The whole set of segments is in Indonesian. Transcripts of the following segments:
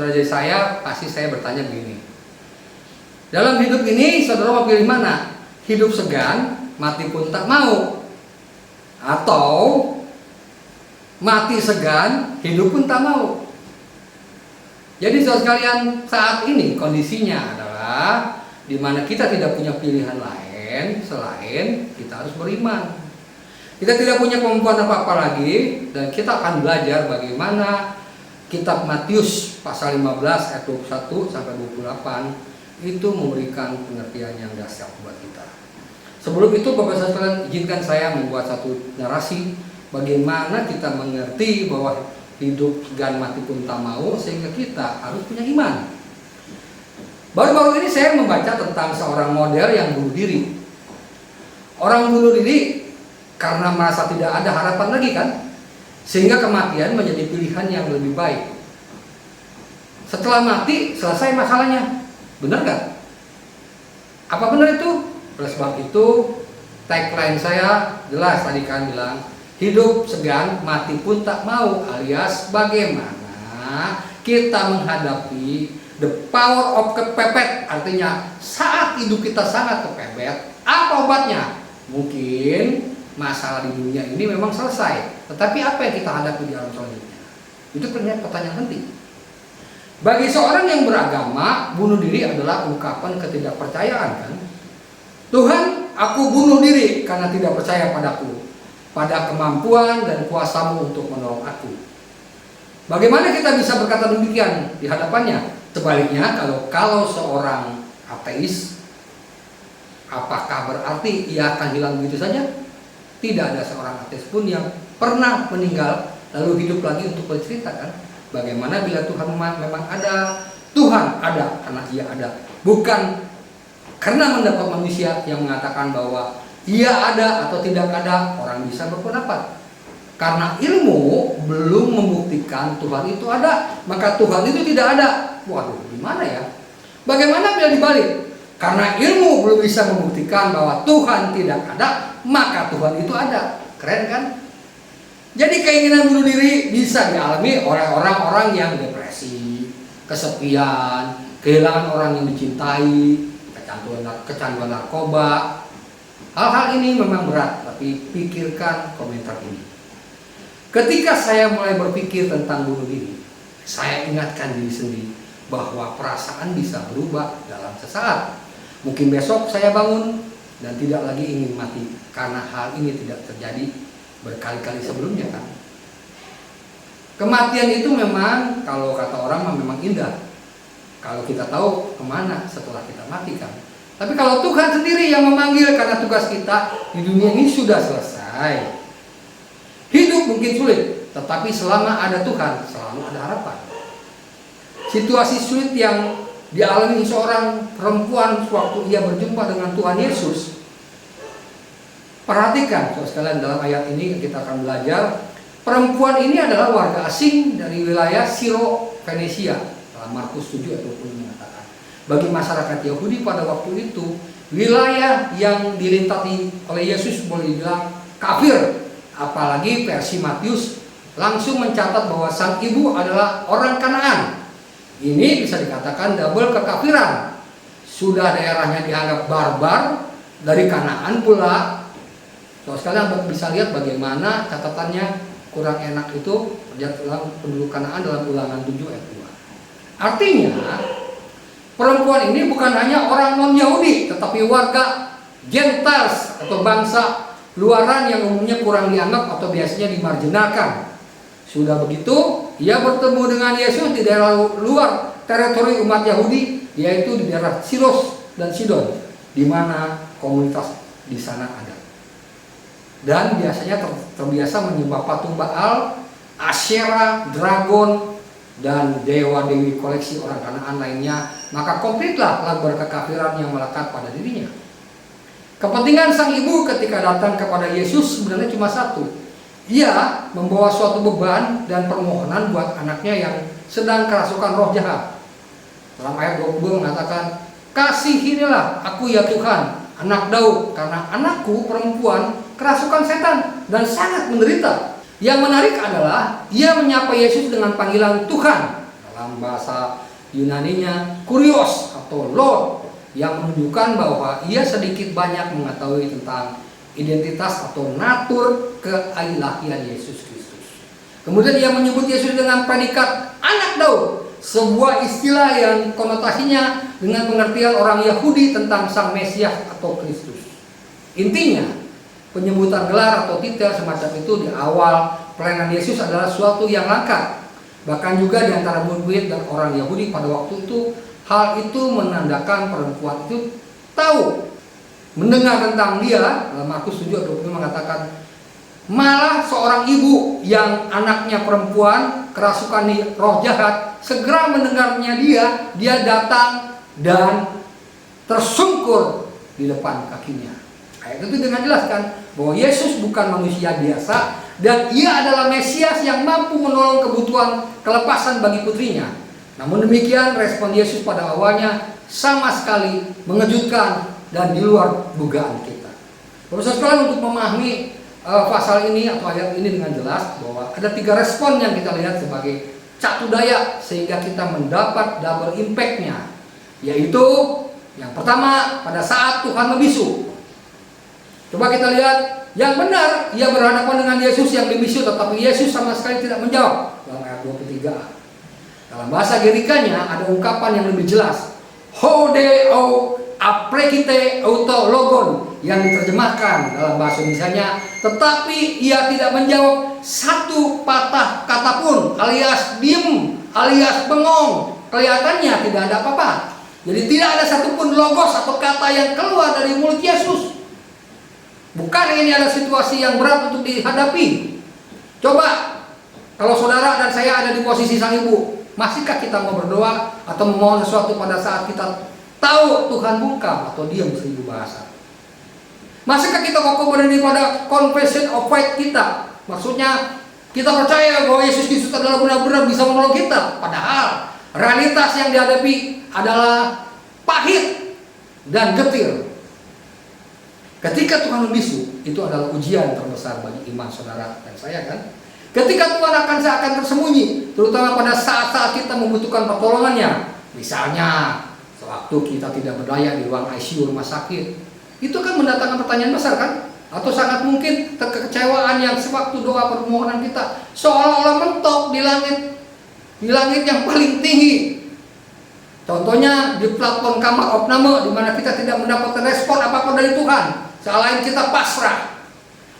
saudara jadi saya, pasti saya bertanya begini. Dalam hidup ini saudara mau pilih mana? Hidup segan, mati pun tak mau, atau mati segan, hidup pun tak mau? Jadi saudara sekalian, saat ini kondisinya adalah di mana kita tidak punya pilihan lain selain kita harus beriman. Kita tidak punya kemampuan apa-apa lagi, dan kita akan belajar bagaimana kitab Matius pasal 15 ayat 21 sampai 28 itu memberikan pengertian yang dahsyat buat kita. Sebelum itu Bapak Saudara sekalian, izinkan saya membuat satu narasi bagaimana kita mengerti bahwa hidup segan mati pun tak mau, sehingga kita harus punya iman. Baru-baru ini saya membaca tentang seorang model yang bunuh diri. Orang bunuh diri karena merasa tidak ada harapan lagi kan, sehingga kematian menjadi pilihan yang lebih baik. Setelah mati selesai masalahnya, benar gak? Apa benar itu? Oleh sebab itu tagline saya jelas tadi kan bilang, hidup segan mati pun tak mau, alias bagaimana kita menghadapi the power of kepepet. Artinya saat hidup kita sangat kepepet, apa obatnya? Mungkin masalah di dunia ini memang selesai, tetapi apa yang kita hadapi di alam selanjutnya? Itu pertanyaan penting. Bagi seorang yang beragama, bunuh diri adalah ungkapan ketidakpercayaan kan? Tuhan, aku bunuh diri karena tidak percaya padaku, pada kemampuan dan kuasamu untuk menolong aku. Bagaimana kita bisa berkata demikian di hadapannya? Sebaliknya, kalau seorang ateis, apakah berarti ia akan hilang begitu saja? Tidak ada seorang ateis pun yang pernah meninggal lalu hidup lagi untuk bercerita kan? Bagaimana bila Tuhan memang ada? Tuhan ada karena ia ada, bukan karena mendapat manusia yang mengatakan bahwa ia ada atau tidak ada. Orang bisa berpendapat. Karena ilmu belum membuktikan Tuhan itu ada, maka Tuhan itu tidak ada. Waduh, gimana ya? Bagaimana bila dibalik? Karena ilmu belum bisa membuktikan bahwa Tuhan tidak ada, maka Tuhan itu ada. Keren kan? Jadi keinginan bunuh diri bisa dialami oleh orang-orang yang depresi, kesepian, kehilangan orang yang dicintai, kecanduan narkoba. Hal-hal ini memang berat, tapi pikirkan komentar ini. Ketika saya mulai berpikir tentang bunuh diri, saya ingatkan diri sendiri bahwa perasaan bisa berubah dalam sesaat. Mungkin besok saya bangun dan tidak lagi ingin mati, karena hal ini tidak terjadi berkali-kali sebelumnya kan. Kematian itu memang, kalau kata orang memang indah kalau kita tahu kemana setelah kita mati kan. Tapi kalau Tuhan sendiri yang memanggil, karena tugas kita di dunia ini sudah selesai. Hidup mungkin sulit, tetapi selama ada Tuhan selalu ada harapan. Situasi sulit yang dialami seorang perempuan sewaktu ia berjumpa dengan Tuhan Yesus. Perhatikan saudara sekalian, dalam ayat ini kita akan belajar, perempuan ini adalah warga asing dari wilayah Siro, Venesia. Dalam Markus 7 ayat 20 mengatakan, bagi masyarakat Yahudi pada waktu itu, wilayah yang dilintasi oleh Yesus boleh dibilang kafir. Apalagi versi Matius langsung mencatat bahwa sang ibu adalah orang Kanaan. Ini bisa dikatakan double kekafiran. Sudah daerahnya dianggap barbar, dari Kanaan pula. Terus kalian bisa lihat bagaimana catatannya kurang enak itu penduduk Kanaan dalam Ulangan 7 ayat 2. Artinya perempuan ini bukan hanya orang non-Yahudi, tetapi warga Gentiles atau bangsa luaran yang umumnya kurang dianggap atau biasanya dimarginalkan. Sudah begitu, ia bertemu dengan Yesus di daerah luar teritori umat Yahudi, yaitu di daerah Siros dan Sidon, di mana komunitas di sana ada. Dan biasanya terbiasa menyembah patung Baal, Asyera, dragon, dan dewa-dewi koleksi orang Kanaan lainnya. Maka komplitlah labar kekafiran yang melekat pada dirinya. Kepentingan sang ibu ketika datang kepada Yesus sebenarnya cuma satu. Ia membawa suatu beban dan permohonan buat anaknya yang sedang kerasukan roh jahat. Dalam ayat 22 mengatakan, kasihinilah aku ya Tuhan, anak Daud, karena anakku perempuan kerasukan setan dan sangat menderita. Yang menarik adalah ia menyapa Yesus dengan panggilan Tuhan. Dalam dalam bahasa Yunaninya kurios atau lord, yang menunjukkan bahwa ia sedikit banyak mengetahui tentang identitas atau natur keilahian Yesus Kristus. Kemudian ia menyebut Yesus dengan predikat anak Daud, sebuah istilah yang konotasinya dengan pengertian orang Yahudi tentang Sang Mesias atau Kristus. Intinya, penyebutan gelar atau titel semacam itu di awal pelayanan Yesus adalah suatu yang langka. Bahkan juga di antara murid dan orang Yahudi pada waktu itu, hal itu menandakan perempuan itu tahu, mendengar tentang dia. Dalam Markus 7:20 mengatakan, malah seorang ibu yang anaknya perempuan kerasukan roh jahat, segera mendengarnya dia datang dan tersungkur di depan kakinya. Ayat itu dengan jelaskan bahwa Yesus bukan manusia biasa dan ia adalah Mesias yang mampu menolong kebutuhan kelepasan bagi putrinya. Namun demikian, respon Yesus pada awalnya sama sekali mengejutkan dan di luar dugaan kita. Bapak sekalian, untuk memahami pasal ini atau ayat ini dengan jelas, bahwa ada 3 respon yang kita lihat sebagai catu daya sehingga kita mendapat double impact-nya. Yaitu yang pertama, pada saat Tuhan membisu. Coba kita lihat, yang benar ia berhadapan dengan Yesus yang dibisu, tetapi Yesus sama sekali tidak menjawab. Dalam ayat 23. Dalam bahasa Gerikanya ada ungkapan yang lebih jelas, hodeo aprekite auto logon, yang diterjemahkan dalam bahasa Indonesianya, tetapi ia tidak menjawab satu patah kata pun, alias diem, alias bengong. Kelihatannya tidak ada apa-apa. Jadi tidak ada satupun logos atau kata yang keluar dari mulut Yesus. Bukan ini adalah situasi yang berat untuk dihadapi. Coba, kalau saudara dan saya ada di posisi sang ibu, masihkah kita mau berdoa atau memohon sesuatu pada saat kita tahu Tuhan bungkam atau diam 1000 bahasa? Masihkah kita kokoh berdiri pada confession of faith kita? Maksudnya kita percaya bahwa Yesus Kristus adalah benar-benar bisa menolong kita. Padahal realitas yang dihadapi adalah pahit dan getir. Ketika Tuhan membisu, itu adalah ujian terbesar bagi iman saudara dan saya, kan? Ketika Tuhan akan seakan tersembunyi, terutama pada saat-saat kita membutuhkan pertolongannya. Misalnya, sewaktu kita tidak berdaya di ruang ICU rumah sakit, itu kan mendatangkan pertanyaan besar, kan? Atau sangat mungkin kekecewaan yang sewaktu doa permohonan kita seolah-olah mentok di langit yang paling tinggi. Contohnya di platform kamar opname, di mana kita tidak mendapatkan respon apapun dari Tuhan, selain kita pasrah.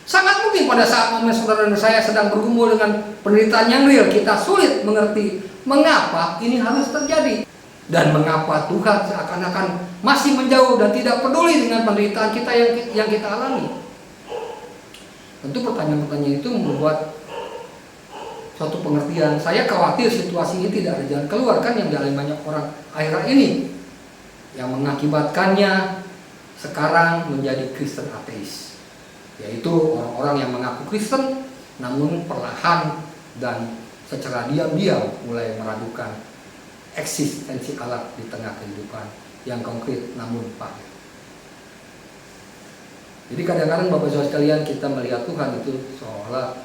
Sangat mungkin pada saat momen saudara dan saya sedang bergumul dengan penderitaan yang real, kita sulit mengerti mengapa ini harus terjadi dan mengapa Tuhan seakan-akan masih menjauh dan tidak peduli dengan penderitaan kita yang kita alami. Tentu pertanyaan-pertanyaan itu membuat suatu pengertian. Saya khawatir situasi ini tidak ada jalan keluar, kan, yang dialami banyak orang akhir ini, yang mengakibatkannya sekarang menjadi Kristen ateis, yaitu orang-orang yang mengaku Kristen namun perlahan dan secara diam-diam mulai meragukan eksistensi Allah di tengah kehidupan yang konkret namun pahit. Jadi kadang-kadang Bapak Saudara sekalian, kita melihat Tuhan itu seolah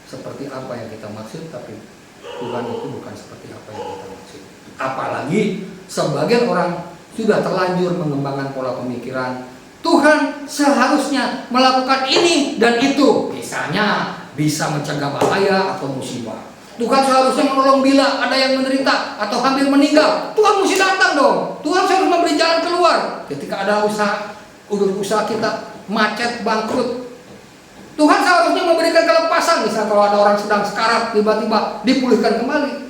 seperti apa yang kita maksud, tapi Tuhan itu bukan seperti apa yang kita maksud. Apalagi sebagian orang sudah terlanjur mengembangkan pola pemikiran Tuhan seharusnya melakukan ini dan itu, misalnya bisa mencegah bahaya atau musibah. Tuhan seharusnya menolong bila ada yang menderita atau hampir meninggal. Tuhan mesti datang dong. Tuhan harus memberi jalan keluar ketika ada usaha kita macet, bangkrut. Tuhan seharusnya memberikan kelepasan, misalnya kalau ada orang sedang sekarat tiba-tiba dipulihkan kembali.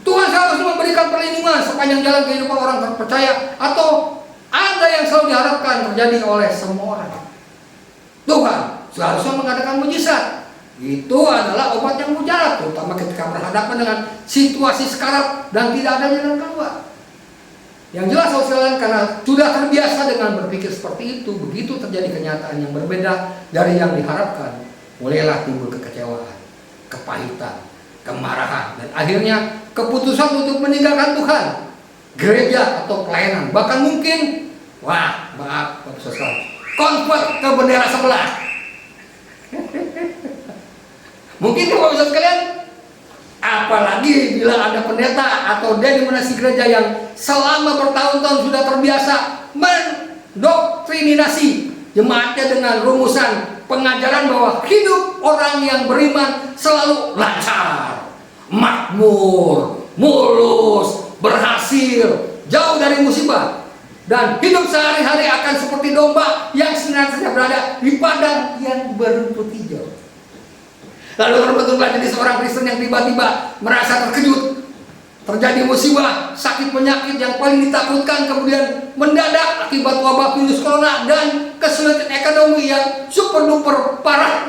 Tuhan seharusnya memberikan perlindungan sepanjang jalan kehidupan orang terpercaya, atau ada yang selalu diharapkan terjadi oleh semua orang. Tuhan seharusnya mengadakan mujizat. Itu adalah obat yang mujarab, terutama ketika berhadapan dengan situasi sekarat dan tidak ada jalan keluar. Yang jelas saudara, karena sudah terbiasa dengan berpikir seperti itu, begitu terjadi kenyataan yang berbeda dari yang diharapkan, mulailah timbul kekecewaan, kepahitan, kemarahan, dan akhirnya keputusan untuk meninggalkan Tuhan, gereja atau pelayanan, bahkan mungkin, maaf Bapak Saudara, konvert ke bendera sebelah. Mungkin Bapak Saudara sekalian Apalagi bila ada pendeta atau denominasi gereja yang selama bertahun-tahun sudah terbiasa mendoktrinasi jemaatnya dengan rumusan pengajaran bahwa hidup orang yang beriman selalu lancar, makmur, mulus, berhasil, jauh dari musibah, dan hidup sehari-hari akan seperti domba yang senantiasa berada di padang yang berumput hijau. Lalu terbentuklah jadi seorang Kristen yang tiba-tiba merasa terkejut, terjadi musibah, sakit penyakit yang paling ditakutkan, kemudian mendadak akibat wabah virus corona dan kesulitan ekonomi yang super duper parah.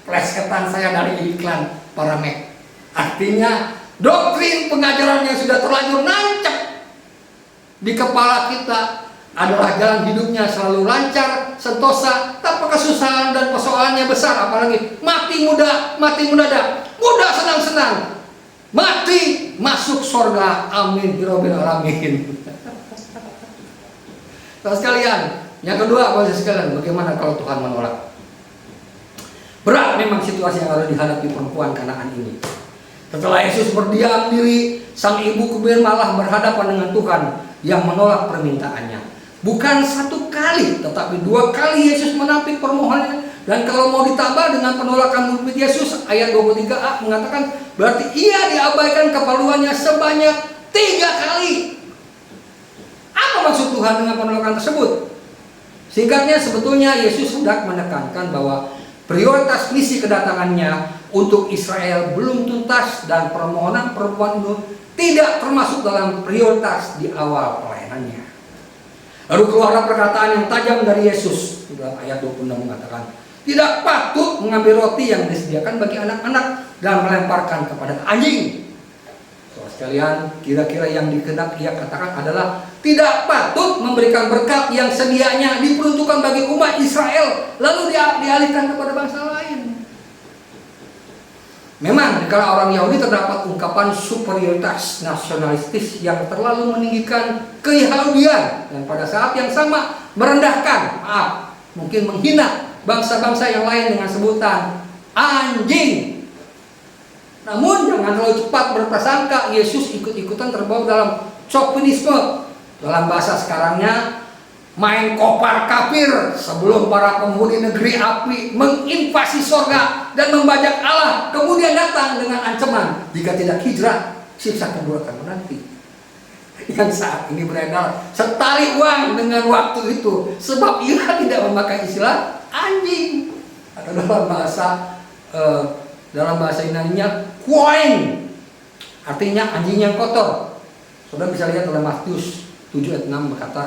Plesetan saya dari iklan Paramek. Artinya doktrin pengajaran yang sudah terlanjur nancep di kepala kita adalah jalan hidupnya selalu lancar, sentosa, tanpa kesusahan dan persoalannya besar. Apalagi mati muda dah, muda senang-senang, mati masuk surga, amin birobbil alamin. Terus sekalian, yang kedua, Bapak sekalian, bagaimana kalau Tuhan menolak? Berat memang situasi yang harus dihadapi perempuan Kanaan ini. Setelah Yesus berdiam diri, sang ibu kemudian malah berhadapan dengan Tuhan yang menolak permintaannya. Bukan satu kali, tetapi 2 kali Yesus menampik permohonannya. Dan kalau mau ditambah dengan penolakan murid Yesus, ayat 23a mengatakan berarti ia diabaikan keperluannya sebanyak 3 kali. Apa maksud Tuhan dengan penolakan tersebut? Singkatnya, sebetulnya Yesus hendak menekankan bahwa prioritas misi kedatangannya untuk Israel belum tuntas, dan permohonan perempuan itu tidak termasuk dalam prioritas di awal pelayanannya. Lalu keluarlah perkataan yang tajam dari Yesus dalam ayat 26 mengatakan, tidak patut mengambil roti yang disediakan bagi anak-anak dan melemparkan kepada anjing. Saudara sekalian, kira-kira yang dikenak ia katakan adalah tidak patut memberikan berkat yang sedianya diperuntukkan bagi umat Israel lalu dialihkan kepada bangsa lain. Memang di kalangan orang Yahudi terdapat ungkapan superioritas nasionalistis yang terlalu meninggikan keyahudian dan pada saat yang sama merendahkan, mungkin menghina bangsa-bangsa yang lain dengan sebutan anjing. Namun jangan terlalu cepat berprasangka Yesus ikut-ikutan terbawa dalam chauvinisme. Dalam bahasa sekarangnya, main kopar kafir sebelum para penghuni negeri api menginvasi sorga dan membajak Allah, kemudian datang dengan ancaman jika tidak hijrah, siksa kedua akan menanti. Yang saat ini beredar setali uang dengan waktu itu, sebab ia tidak memakai istilah anjing atau dalam bahasa Yunani-nya koin, artinya anjing yang kotor. Saudara bisa lihat dalam Matius 7 ayat 6 berkata,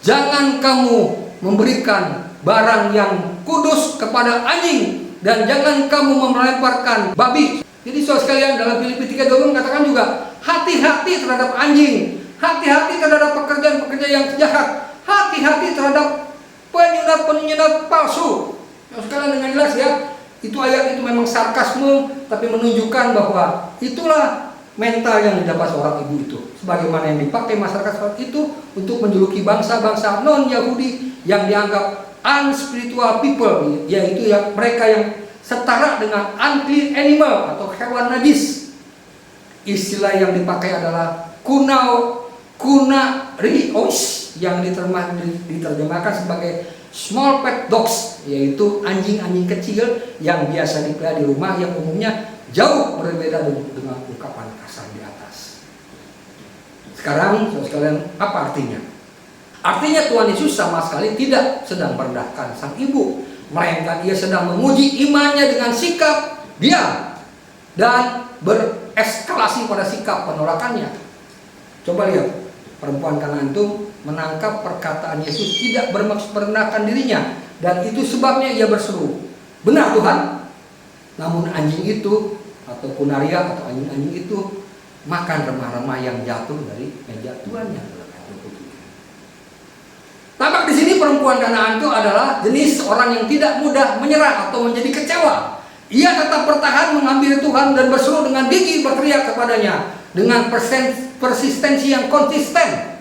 jangan kamu memberikan barang yang kudus kepada anjing, dan jangan kamu melemparkan babi. Jadi saudara sekalian, dalam Filipi 3:20 mengatakan juga, hati-hati terhadap anjing, hati-hati terhadap pekerjaan-pekerjaan yang jahat, hati-hati terhadap penyunat-penyunat palsu. Saudara sekalian, dengan jelas ya, itu ayat itu memang sarkasme, tapi menunjukkan bahwa itulah mental yang didapat seorang ibu itu, sebagaimana yang dipakai masyarakat saat itu untuk menjuluki bangsa-bangsa non-Yahudi yang dianggap unspiritual people, yaitu yang mereka yang setara dengan anti animal atau hewan najis. Istilah yang dipakai adalah kunarios yang diterjemahkan sebagai small pet dogs, yaitu anjing-anjing kecil yang biasa dipelihara di rumah, yang umumnya jauh berbeda dengan ungkapan kasar di atas. Sekarang, saudara sekalian, apa artinya? Artinya Tuhan Yesus sama sekali tidak sedang merendahkan sang ibu, melainkan ia sedang menguji imannya dengan sikap diam dan bereskalasi pada sikap penolakannya. Coba lihat, perempuan Kanaan itu menangkap perkataan Yesus tidak bermaksud merendahkan dirinya, dan itu sebabnya ia berseru, benar Tuhan. Namun anjing itu atau kunaria atau anjing-anjing itu makan remah-remah yang jatuh dari meja tuannya. Tampak di sini perempuan Kanaan itu adalah jenis orang yang tidak mudah menyerah atau menjadi kecewa. Ia tetap bertahan menghampiri Tuhan dan berseru dengan gigih berteriak kepadanya dengan persistensi yang konsisten.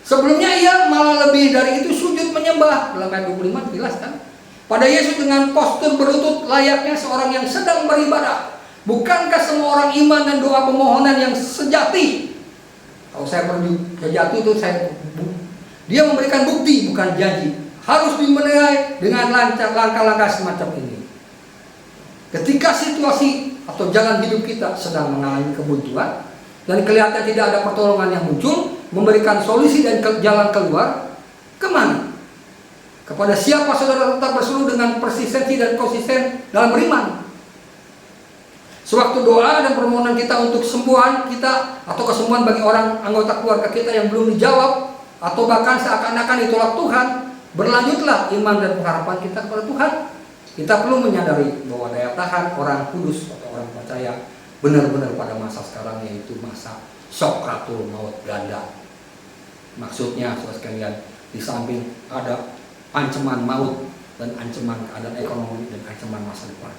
Sebelumnya ia malah lebih dari itu sujud menyembah. Dalam ayat 25 jelas kan? Pada Yesus dengan postur berlutut layaknya seorang yang sedang beribadah. Bukankah semua orang iman dan doa pemohonan yang sejati? Kalau saya pergi sejati itu dia memberikan bukti bukan janji. Harus dimenilai dengan langkah-langkah semacam ini. Ketika situasi atau jalan hidup kita sedang mengalami kebuntuan dan kelihatan tidak ada pertolongan yang muncul, memberikan solusi dan jalan keluar, kemana? Kepada siapa saudara tetap berseru dengan persistensi dan konsisten dalam beriman? Sewaktu doa dan permohonan kita untuk kesembuhan kita atau kesembuhan bagi orang anggota keluarga kita yang belum dijawab, atau bahkan seakan-akan ditolak Tuhan, berlanjutlah iman dan pengharapan kita kepada Tuhan. Kita perlu menyadari bahwa daya tahan orang kudus atau orang percaya benar-benar pada masa sekarang, yaitu masa Sokratul maut ganda. Maksudnya saudara sekalian, di samping ada ancaman maut dan ancaman keadaan ekonomi dan ancaman masa depan,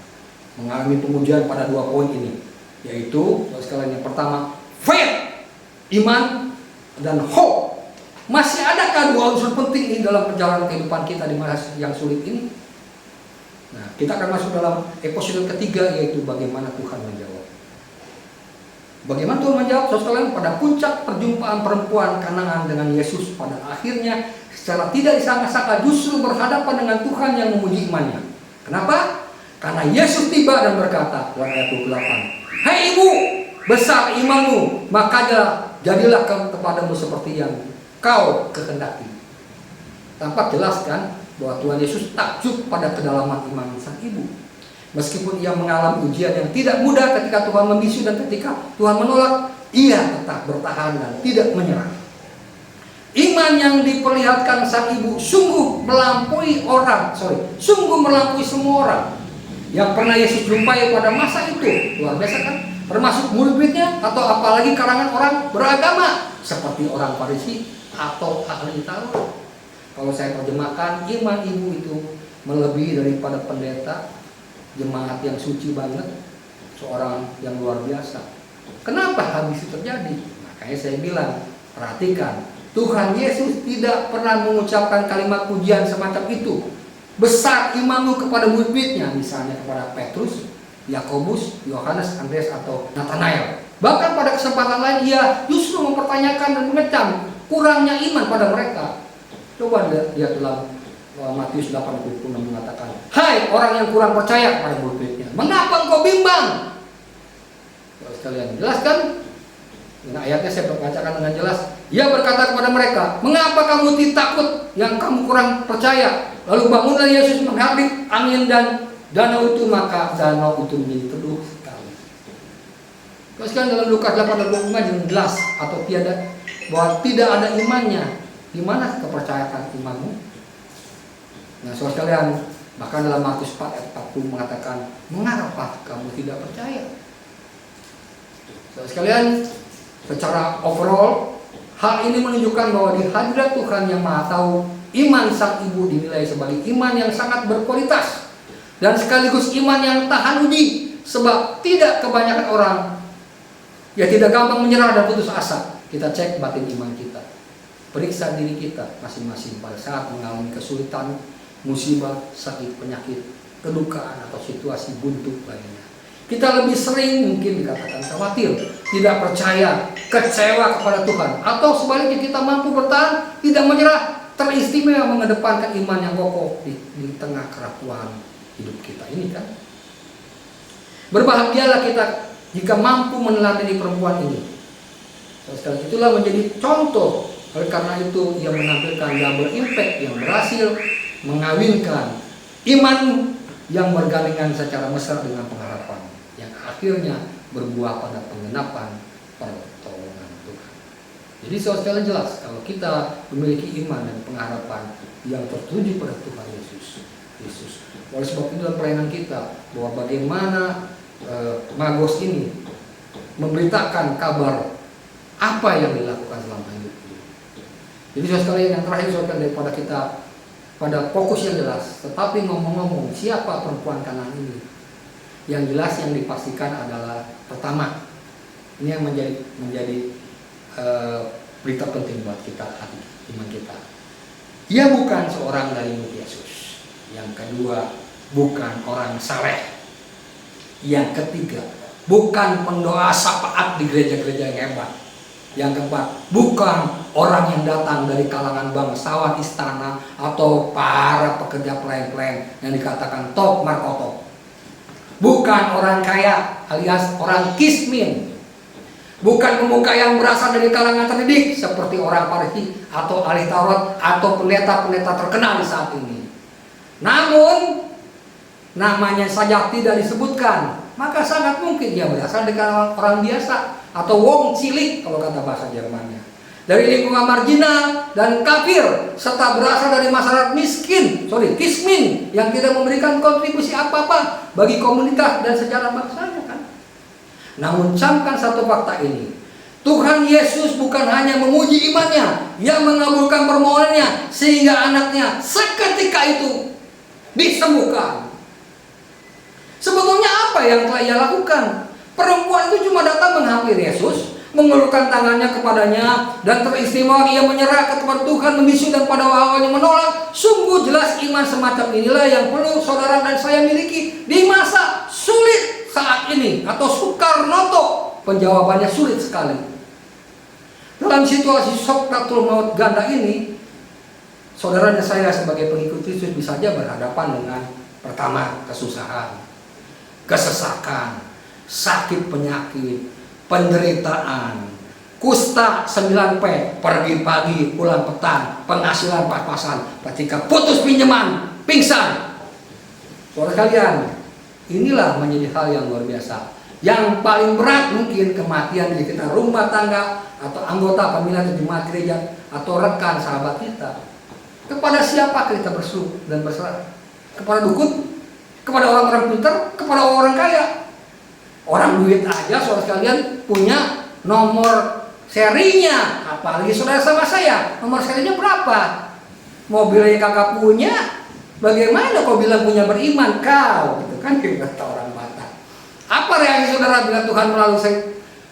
mengalami pengujian pada dua poin ini, yaitu saudara sekalian, yang pertama faith, iman, dan hope. Masih adakah dua unsur penting ini dalam perjalanan kehidupan kita di masa yang sulit ini? Nah, kita akan masuk dalam episode ketiga, yaitu bagaimana Tuhan menjawab. Bagaimana Tuhan menjawab? Saudara sekalian, pada puncak perjumpaan perempuan Kanaan dengan Yesus, pada akhirnya secara tidak disangka-sangka justru berhadapan dengan Tuhan yang memuji imannya. Kenapa? Karena Yesus tiba dan berkata, dalam ayat 28, "Hai ibu, besar imanmu, maka jadilah kepadamu seperti yang kau kehendaki." Tampak jelas kan bahwa Tuhan Yesus takjub pada kedalaman iman sang ibu. Meskipun ia mengalami ujian yang tidak mudah ketika Tuhan membisu dan ketika Tuhan menolak, ia tetap bertahan dan tidak menyerah. Iman yang diperlihatkan sang ibu sungguh melampaui semua orang yang pernah Yesus jumpai pada masa itu. Luar biasa kan? Termasuk murid-muridnya atau apalagi kalangan orang beragama seperti orang Farisi atau ahli Taurat. Kalau saya terjemahkan, iman ibu itu melebihi daripada pendeta, jemaat yang suci banget, seorang yang luar biasa. Kenapa hal itu terjadi? Makanya saya bilang, perhatikan, Tuhan Yesus tidak pernah mengucapkan kalimat pujian semacam itu. Besar imanmu kepada murid-muridnya, misalnya kepada Petrus, Yakobus, Yohanes, Andreas, atau Nathanael. Bahkan pada kesempatan lain ia justru mempertanyakan dan mengecam kurangnya iman pada mereka. Coba lihat dalam Matius 8:26 mengatakan, "Hai orang yang kurang percaya pada murid-muridnya, mengapa engkau bimbang?" Kalau sekalian jelaskan, nah, ayatnya saya bacakan dengan jelas. Ia berkata kepada mereka, "Mengapa kamu takut yang kamu kurang percaya?" Lalu bangunlah Yesus menghadap angin dan danau itu, maka danau itu menjadi teduh sekali. Kalau sekalian dalam Lukas 8:25 jelas atau tiada bahwa tidak ada imannya. Di mana kepercayaan imanmu? Nah, saudara sekalian, bahkan dalam Markus 4 ayat 40 mengatakan, "Mengapa kamu tidak percaya?" Saudara sekalian, secara overall, hal ini menunjukkan bahwa di hadirat Tuhan yang Maha Tahu, iman sang ibu dinilai sebagai iman yang sangat berkualitas dan sekaligus iman yang tahan uji, sebab tidak kebanyakan orang ya tidak gampang menyerah dan putus asa. Kita cek batin iman kita, periksa diri kita masing-masing pada saat mengalami kesulitan, musibah, sakit, penyakit, kedukaan, atau situasi buntu lainnya. Kita lebih sering mungkin dikatakan khawatir, tidak percaya, kecewa kepada Tuhan, atau sebaliknya kita mampu bertahan, tidak menyerah, teristimewa mengedepankan iman yang kokoh di tengah kerapuhan hidup kita ini kan. Berbahagialah kita jika mampu meneladani perempuan ini. Sekali itulah menjadi contoh. Oleh karena itu ia menampilkan double impact yang berhasil mengawinkan iman yang bergandengan secara mesra dengan pengharapan yang akhirnya berbuah pada penggenapan pertolongan Tuhan. Jadi sekali jelas kalau kita memiliki iman dan pengharapan yang tertuju pada Tuhan Yesus. Oleh sebab itu dalam pelayanan kita bahwa bagaimana Magos ini memberitakan kabar apa yang dilakukan selama hidup. Jadi sekali yang terakhir daripada kita pada fokus yang jelas, tetapi ngomong-ngomong siapa perempuan Kanaan ini? Yang jelas yang dipastikan adalah pertama, ini yang menjadi berita penting buat kita hati iman kita. Ia bukan seorang dari murid Yesus. Yang kedua, bukan orang saleh. Yang ketiga, bukan pendoa syafaat di gereja-gereja yang hebat. Yang keempat, bukan orang yang datang dari kalangan bangsawan istana atau para pekerja pelayan-pelayan yang dikatakan top markotop. Bukan orang kaya alias orang kismin. Bukan pemuka yang berasal dari kalangan terdidik seperti orang Farisi atau ahli Taurat atau pendeta-pendeta terkenal di saat ini. Namun namanya saja tidak disebutkan, maka sangat mungkin dia berasal dari kalangan orang biasa atau wong cilik kalau kata bahasa Jermannya, dari lingkungan marginal dan kafir, serta berasal dari masyarakat kismin yang tidak memberikan kontribusi apa-apa bagi komunitas dan sejarah bangsanya kan. Namun camkan satu fakta ini, Tuhan Yesus bukan hanya menguji imannya, yang mengabulkan permohonannya sehingga anaknya seketika itu disembuhkan. Sebetulnya apa yang telah ia lakukan? Perempuan itu cuma datang menghampiri Yesus, mengulurkan tangannya kepadanya, dan teristimewa ia menyerah kepada Tuhan, membisu dan pada awalnya menolak. Sungguh jelas iman semacam inilah yang perlu saudara dan saya miliki di masa sulit saat ini atau sukar noto. Penjawabannya sulit sekali. Dalam situasi sokratul maut ganda ini, saudara dan saya sebagai pengikut Kristus bisa saja berhadapan dengan pertama, kesusahan, kesesakan, sakit penyakit, penderitaan, kusta 9P, pergi pagi pulang petang, penghasilan pas-pasan, ketika putus pinjaman, pingsan. Saudara kalian, inilah menjadi hal yang luar biasa. Yang paling berat mungkin kematian di kita rumah tangga atau anggota pembinaan jemaat gereja atau rekan sahabat kita. Kepada siapa kita berseru dan berserah? Kepada dukun? Kepada orang-orang pintar? Kepada orang kaya? Orang duit aja saudara sekalian punya nomor serinya, apalagi saudara sama saya, nomor serinya berapa? Mobilnya kakak punya, bagaimana kau bilang punya beriman kau? Gitu kan kata orang Batak. Apa reaksi saudara bila Tuhan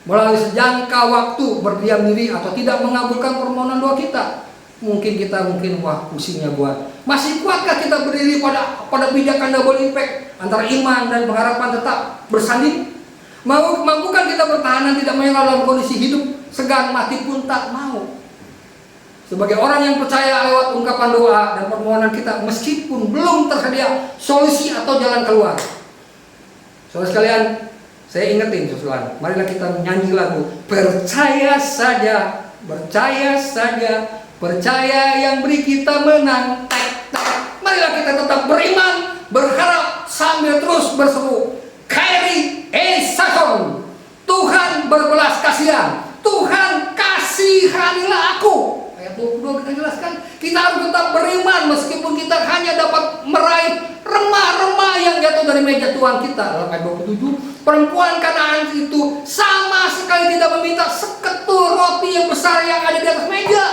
melalui sejangka waktu berdiam diri atau tidak mengabulkan permohonan doa kita? Mungkin wah pusingnya buat. Masih kuatkah kita berdiri pada pijakan double impact antara iman dan pengharapan tetap bersanding? Mampukah kita bertahan dan tidak menyerah dalam kondisi hidup segan mati pun tak mau? Sebagai orang yang percaya lewat ungkapan doa dan permohonan kita, meskipun belum tersedia solusi atau jalan keluar. Saudara sekalian, saya ingetin saudara, marilah kita menyanyi lagu Percaya Saja, Percaya Saja, percaya yang beri kita menang. Marilah kita tetap beriman, berharap sambil terus berseru Kairi Esason, Tuhan berbelas kasihan, Tuhan kasihanilah aku. Ayat 22 kita jelaskan, kita harus tetap beriman meskipun kita hanya dapat meraih remah-remah yang jatuh dari meja Tuhan kita. Dalam ayat 27, perempuan Kanaan itu sama sekali tidak meminta seketul roti yang besar yang ada di atas meja.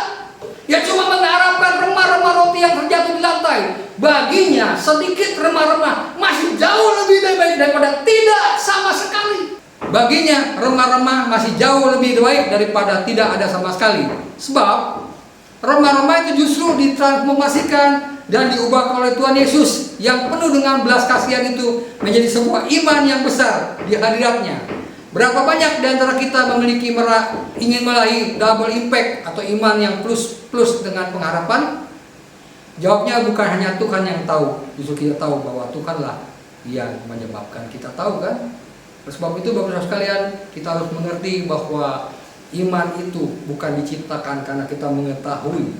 Ya cuma mengharapkan remah-remah roti yang terjatuh di lantai. Baginya sedikit remah-remah masih jauh lebih baik daripada tidak sama sekali. Baginya remah-remah masih jauh lebih baik daripada tidak ada sama sekali. Sebab remah-remah itu justru ditransformasikan dan diubah oleh Tuhan Yesus yang penuh dengan belas kasihan itu menjadi sebuah iman yang besar di hadiratnya. Berapa banyak di antara kita memiliki ingin meraih double impact atau iman yang plus dengan pengharapan? Jawabnya bukan hanya Tuhan yang tahu, justru kita tahu bahwa Tuhanlah yang menyebabkan kita tahu kan? Sebab itu Bapak-Bapak sekalian, kita harus mengerti bahwa iman itu bukan diciptakan karena kita mengetahui.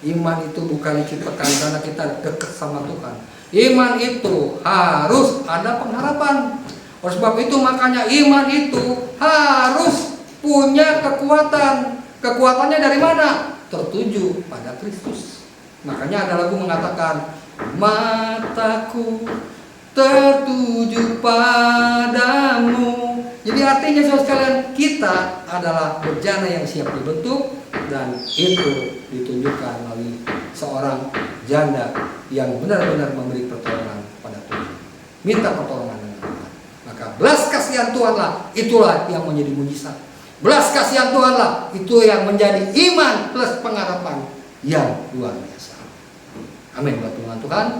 Iman itu bukan diciptakan karena kita dekat sama Tuhan. Iman itu harus ada pengharapan. Oleh sebab itu makanya iman itu harus punya kekuatan. Kekuatannya dari mana? Tertuju pada Kristus. Makanya ada lagu mengatakan, mataku tertuju padamu. Jadi artinya saudara sekalian, kita adalah bejana yang siap dibentuk, dan itu ditunjukkan melalui seorang janda yang benar-benar memberi pertolongan pada Tuhan. Minta pertolongan dengan Tuhan. Maka belas kasihan Tuhanlah, itulah yang menjadi mujizat. Belas kasihan Tuhanlah, itu yang menjadi iman plus pengharapan yang luar biasa. Amin buat Tuhan.